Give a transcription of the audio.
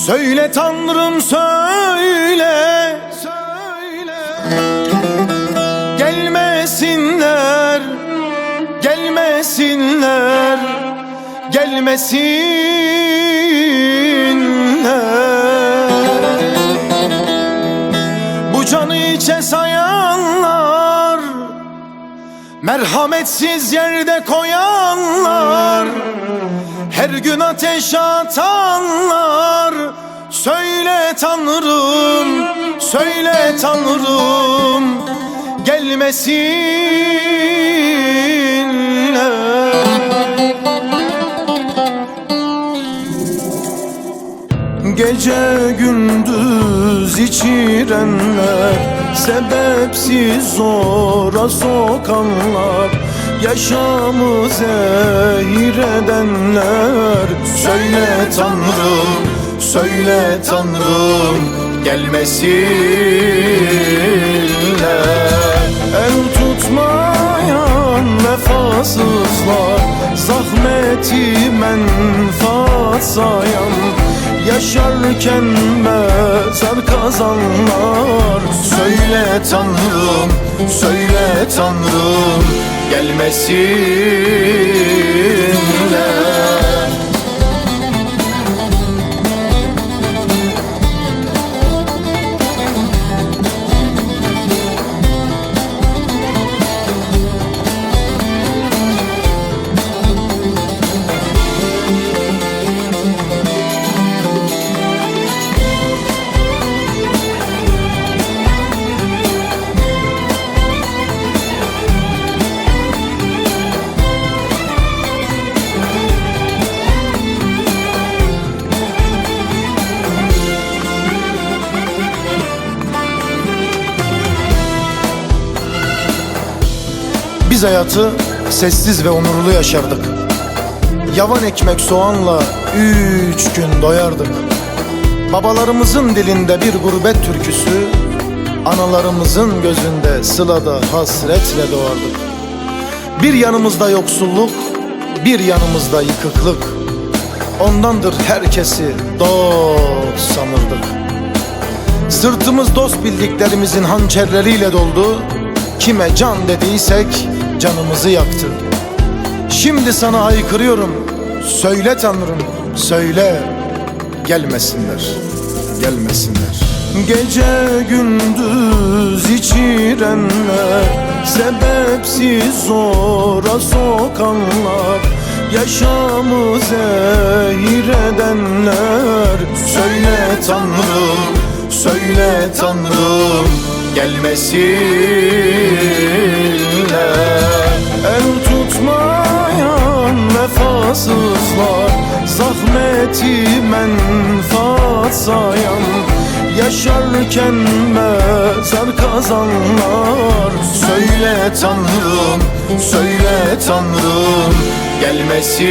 Söyle Tanrım söyle, söyle. Gelmesinler, gelmesinler, gelmesinler. Bu canı içe sayanlar, merhametsiz yerde koyanlar, her gün ateş atanlar. Söyle Tanrım, söyle Tanrım, gelmesinler. Gece gündüz içirenler, sebepsiz zora sokanlar, yaşamı zehir edenler. Söyle Tanrım, söyle Tanrım, gelmesinler. El tutmayan vefasızlar, zahmeti menfaat sayan, yaşarken mezar kazanlar. Söyle Tanrım, söyle Tanrım, gelmesinler. Biz hayatı sessiz ve onurlu yaşardık. Yavan ekmek soğanla 3 gün doyardık. Babalarımızın dilinde bir gurbet türküsü, analarımızın gözünde sılada hasretle doğardık. Bir yanımızda yoksulluk, bir yanımızda yıkıklık. Ondandır herkesi dost sanırdık. Sırtımız dost bildiklerimizin hançerleriyle doldu. Kime can dediysek canımızı yaktı. Şimdi sana haykırıyorum, söyle Tanrım, söyle, gelmesinler, gelmesinler. Gece gündüz içirenler, sebepsiz zora sokanlar, yaşamı zehir edenler. Söyle Tanrım, söyle Tanrım, gelmesinler. El tutmayan vefasızlar, zahmeti menfaat sayan, yaşarken mezar kazanlar. Söyle Tanrım, söyle Tanrım, gelmesinler.